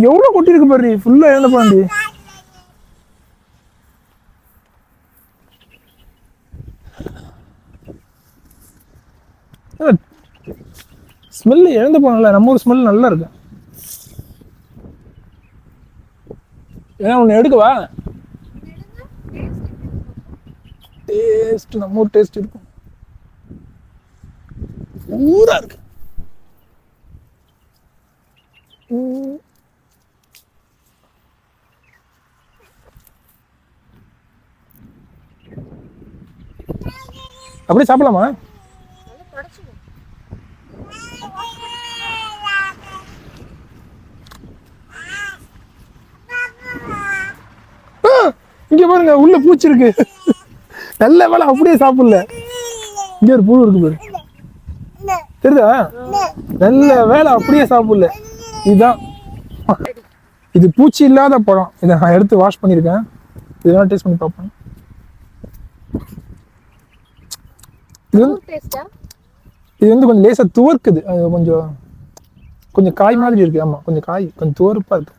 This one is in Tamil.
எவ்வளவு கொட்டி இருக்கு பாரு, ஃபுல்லா இழந்த பாண்டி. ஸ்மெல் இழந்த போனல, நம்ம ஊர் ஸ்மெல் நல்லா இருக்கு. ஏன்னா ஒன்று எடுக்கவா? டேஸ்ட் நம்ம ஊர் டேஸ்ட் இருக்கும், ஊரா இருக்கு. அப்படியே சாப்பிடலாமா? இங்க பாருங்க, உள்ள பூச்சி இருக்கு. நல்ல வேலை அப்படியே சாப்பிடல. இங்க ஒரு புழு இருக்கு பாரு, தெரியுதா? நல்ல வேலை அப்படியே சாப்பிடல. இதுதான், இது பூச்சி இல்லாத பழம். இதை நான் எடுத்து வாஷ் பண்ணியிருக்கேன். இதெல்லாம் டேஸ்ட் பண்ணி பார்ப்பேன். இது வந்து கொஞ்சம் லேசா துவர்க்குது, அது கொஞ்சம் கொஞ்சம் காய் மாதிரி இருக்கு. ஆமா, கொஞ்சம் காய் கொஞ்சம் துவர்ப்பா இருக்கு.